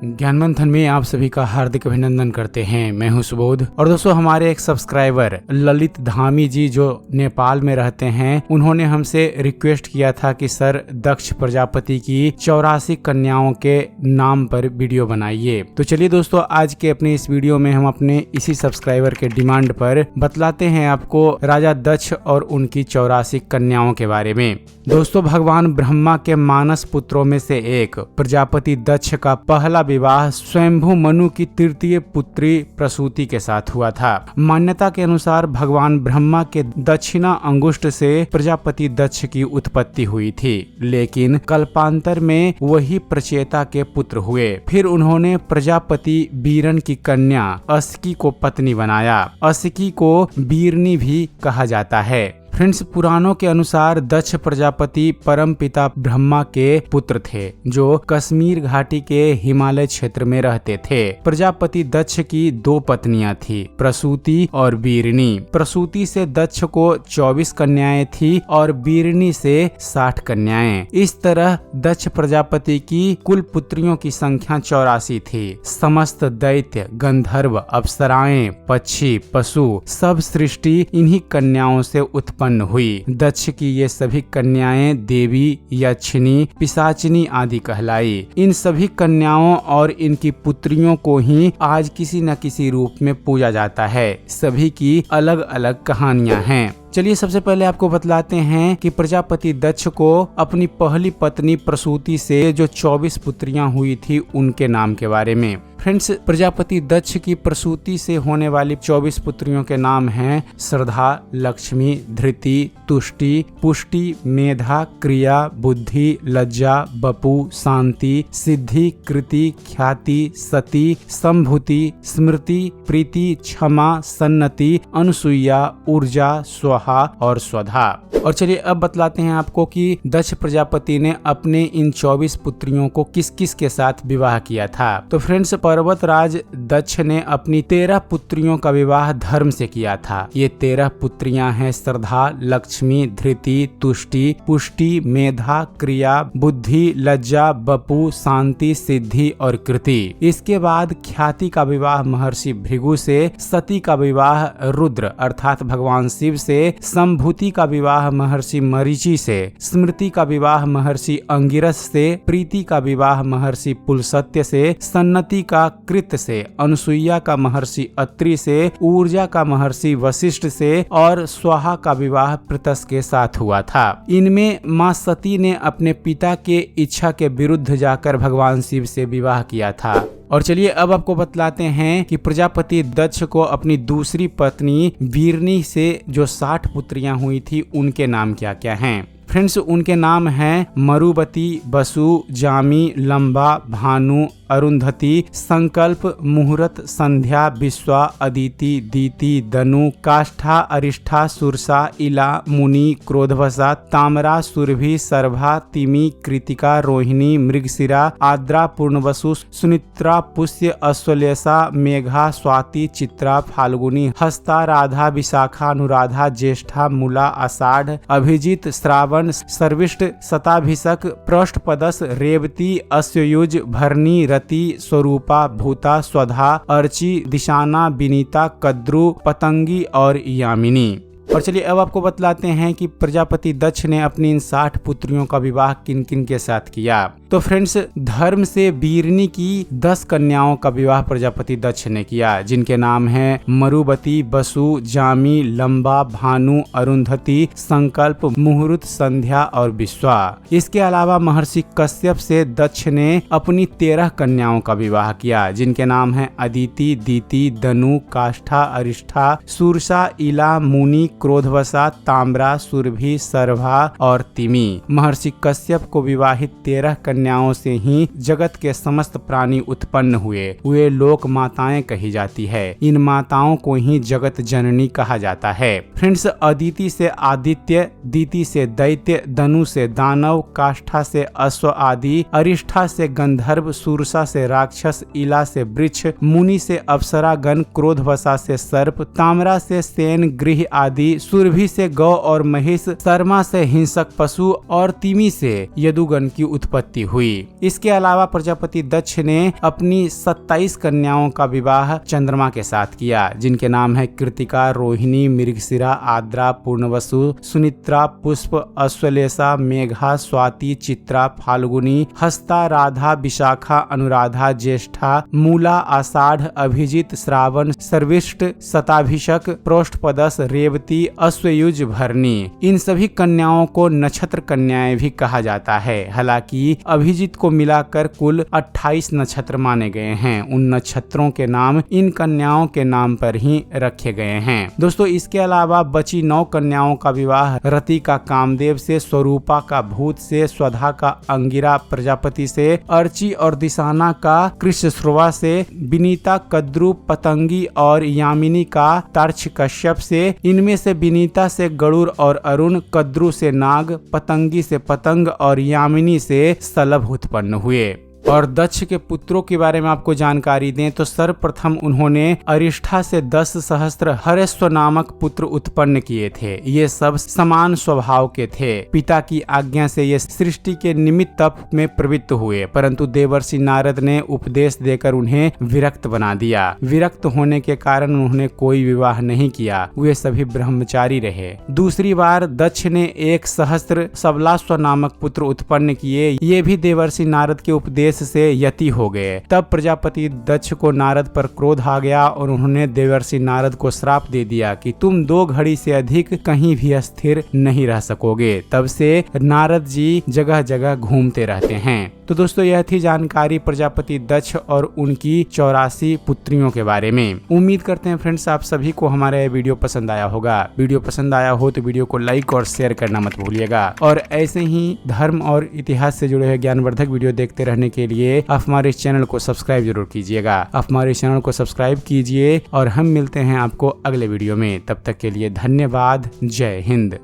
ज्ञान मंथन में आप सभी का हार्दिक अभिनंदन करते हैं। मैं हूं सुबोध। और दोस्तों, हमारे एक सब्सक्राइबर ललित धामी जी जो नेपाल में रहते हैं, उन्होंने हमसे रिक्वेस्ट किया था कि सर दक्ष प्रजापति की 84 कन्याओं के नाम पर वीडियो बनाइए। तो चलिए दोस्तों, आज के अपने इस वीडियो में हम अपने इसी सब्सक्राइबर के डिमांड पर बतलाते हैं आपको राजा दक्ष और उनकी 84 कन्याओं के बारे में। दोस्तों, भगवान ब्रह्मा के मानस पुत्रों में से एक प्रजापति दक्ष का पहला विवाह स्वयंभू मनु की तृतीय पुत्री प्रसूति के साथ हुआ था। मान्यता के अनुसार भगवान ब्रह्मा के दक्षिणा अंगुष्ठ से प्रजापति दक्ष की उत्पत्ति हुई थी, लेकिन कल्पांतर में वही प्रचेता के पुत्र हुए। फिर उन्होंने प्रजापति बीरन की कन्या अस्की को पत्नी बनाया। अस्की को बीरनी भी कहा जाता है। फ्रेंड्स, पुराणों के अनुसार दक्ष प्रजापति परम पिता ब्रह्मा के पुत्र थे, जो कश्मीर घाटी के हिमालय क्षेत्र में रहते थे। प्रजापति दक्ष की 2 पत्नियां थी, प्रसूति और बीरनी। प्रसूति से दक्ष को 24 कन्याएं थी और बीरनी से 60 कन्याएं। इस तरह दक्ष प्रजापति की कुल पुत्रियों की संख्या 84 थी। समस्त दैत्य, गंधर्व, अप्सराएं, पक्षी, पशु, सब सृष्टि इन्हीं कन्याओं से उत्पन्न हुई। दक्ष की ये सभी कन्याएं देवी, यक्षिणी, पिशाचिनी आदि कहलाई। इन सभी कन्याओं और इनकी पुत्रियों को ही आज किसी न किसी रूप में पूजा जाता है। सभी की अलग अलग कहानियां हैं। चलिए सबसे पहले आपको बतलाते हैं कि प्रजापति दक्ष को अपनी पहली पत्नी प्रसूति से जो 24 पुत्रियां हुई थी उनके नाम के बारे में। फ्रेंड्स, प्रजापति दक्ष की प्रसूति से होने वाली 24 पुत्रियों के नाम हैं श्रद्धा, लक्ष्मी, धृति, तुष्टि, पुष्टि, मेधा, क्रिया, बुद्धि, लज्जा, बपु, शांति, सिद्धि, कृति, ख्याति, सती, संभूति, स्मृति, प्रीति, क्षमा, सन्नति, अनुसुईया, ऊर्जा, स्वाहा और स्वधा। और चलिए अब बतलाते हैं आपको कि दक्ष प्रजापति ने अपने इन 24 पुत्रियों को किस किस के साथ विवाह किया था। तो फ्रेंड्स, पर्वतराज दक्ष ने अपनी 13 पुत्रियों का विवाह धर्म से किया था। ये 13 पुत्रियां हैं श्रद्धा, लक्ष्मी, धृति, तुष्टि, पुष्टि, मेधा, क्रिया, बुद्धि, लज्जा, बपु, शांति, सिद्धि और कृति। इसके बाद ख्याति का विवाह महर्षि भृगु से, सती का विवाह रुद्र अर्थात भगवान शिव से, संभूति का विवाह महर्षि मरीचि से, स्मृति का विवाह महर्षि अंगिरस से, प्रीति का विवाह महर्षि पुलसत्य से, सन्नति का कृत से, अनुसुईया का महर्षि अत्रि से, ऊर्जा का महर्षि वशिष्ठ से और स्वाहा का विवाह प्रतस के साथ हुआ था। इनमें मां सती ने अपने पिता के इच्छा के विरुद्ध जाकर भगवान शिव से विवाह किया था। और चलिए अब आपको बतलाते हैं कि प्रजापति दक्ष को अपनी दूसरी पत्नी बीरनी से जो 60 पुत्रियां हुई थी उनके नाम क्या क्या हैं। फ्रेंड्स, उनके नाम हैं मरुवती, बसु, जामी, लंबा, भानु, अरुंधति, संकल्प, मुहूर्त, संध्या, विश्वा, अदिति, दीति, दनु, काष्ठा, अरिष्ठा, सुरसा, इला, मुनि, क्रोधवसा, तामरा, सुरभि, सर्भा, तिमि, कृतिका, रोहिणी, मृगशिरा, आद्रा, पूर्णवसु, सुनित्रा, पुष्य, अश्वलेषा, मेघा, स्वाति, चित्रा, फाल्गुनी, हस्ता, राधा, विशाखा, अनुराधा, ज्येष्ठा, मूला, आषाढ़, अभिजित, श्रावण, सर्विष्ट, शताभिषक, पृष्ठपदस, रेवती, अश्वयुज, भरणी, रति, स्वरूपा, भूता, स्वधा, अर्ची, दिशाना, विनीता, कद्रु, पतंगी और यामिनी। और चलिए अब आपको बतलाते हैं कि प्रजापति दक्ष ने अपनी इन 60 पुत्रियों का विवाह किन किन के साथ किया। तो फ्रेंड्स, धर्म से बीरनी की 10 कन्याओं का विवाह प्रजापति दक्ष ने किया, जिनके नाम हैं मरुवती, बसु, जामी, लंबा, भानु, अरुंधति, संकल्प, मुहूर्त, संध्या और विश्वा। इसके अलावा महर्षि कश्यप से दक्ष ने अपनी 13 कन्याओं का विवाह किया, जिनके नाम हैं अदिति, दीति, दनु, काष्ठा, अरिष्ठा, सुरसा, इला, मुनि, क्रोधवसा, ताम्रा, सुरभि, सर्भा और तिमि। महर्षि कश्यप को विवाहित 13 कन्याओं से ही जगत के समस्त प्राणी उत्पन्न हुए। वे लोक माताएं कही जाती है। इन माताओं को ही जगत जननी कहा जाता है। फ्रेंड्स, अदिति से आदित्य, दीति से दैत्य, दनु से दानव, काष्ठा से अश्व आदि, अरिष्ठा से गंधर्व, सुरसा से राक्षस, इला से वृक्ष, मुनि से अप्सरा गण, क्रोधवसा से सर्प, ताम्रा से सेन, गृह आदि प्रजापति, सुरभि से गौ और महिष, शर्मा से हिंसक पशु और तिमी से यदुगण की उत्पत्ति हुई। इसके अलावा प्रजापति दक्ष ने अपनी 27 कन्याओं का विवाह चंद्रमा के साथ किया, जिनके नाम है कृतिका, रोहिणी, मृगशिरा, आद्रा, पूर्णवसु, सुनित्रा, पुष्प, अश्वलेषा, मेघा, स्वाति, चित्रा, फाल्गुनी, हस्ता, राधा, विशाखा, अनुराधा, ज्येष्ठा, मूला, आषाढ़, अभिजित, श्रावण, सर्विष्ट, शताभिषक, प्रोष्ठपदस, रेवती, अश्वयुज, भरणी। इन सभी कन्याओं को नक्षत्र कन्याएं भी कहा जाता है। हालांकि अभिजित को मिलाकर कुल 28 नक्षत्र माने गए हैं। उन नक्षत्रों के नाम इन कन्याओं के नाम पर ही रखे गए हैं। दोस्तों, इसके अलावा बची 9 कन्याओं का विवाह रति का कामदेव से, स्वरूपा का भूत से, स्वधा का अंगिरा प्रजापति से, अर्ची और दिशाना का कृष्णश्रवा से, विनीता कद्रु पतंगी और यामिनी का तार्क्ष कश्यप से। इनमें से विनीता से गरुड़ और अरुण, कद्रु से नाग, पतंगी से पतंग और यामिनी से सलभ उत्पन्न हुए। और दक्ष के पुत्रों के बारे में आपको जानकारी दें तो सर्वप्रथम उन्होंने अरिष्ठा से 10 सहस्त्र हरेश्व नामक पुत्र उत्पन्न किए थे। ये सब समान स्वभाव के थे। पिता की आज्ञा से ये सृष्टि के निमित्त तप में प्रवृत्त हुए, परंतु देवर्षि नारद ने उपदेश देकर उन्हें विरक्त बना दिया। विरक्त होने के कारण उन्होंने कोई विवाह नहीं किया, वे सभी ब्रह्मचारी रहे। दूसरी बार दक्ष ने 1 सहस्त्र सबलाश्व नामक पुत्र उत्पन्न किए। ये भी देवर्षि नारद के उपदेश से यति हो गए। तब प्रजापति दक्ष को नारद पर क्रोध आ गया और उन्होंने देवर्षि नारद को श्राप दे दिया कि तुम 2 घड़ी से अधिक कहीं भी स्थिर नहीं रह सकोगे। तब से नारद जी जगह जगह घूमते रहते हैं। तो दोस्तों, यह थी जानकारी प्रजापति दक्ष और उनकी 84 पुत्रियों के बारे में। उम्मीद करते हैं फ्रेंड्स आप सभी को हमारा यह वीडियो पसंद आया होगा। वीडियो पसंद आया हो तो वीडियो को लाइक और शेयर करना मत भूलिएगा। और ऐसे ही धर्म और इतिहास से जुड़े हुए ज्ञानवर्धक वीडियो देखते रहने के लिए आप हमारे चैनल को सब्सक्राइब जरूर कीजिएगा। आप हमारे चैनल को सब्सक्राइब कीजिए और हम मिलते हैं आपको अगले वीडियो में। तब तक के लिए धन्यवाद। जय हिंद।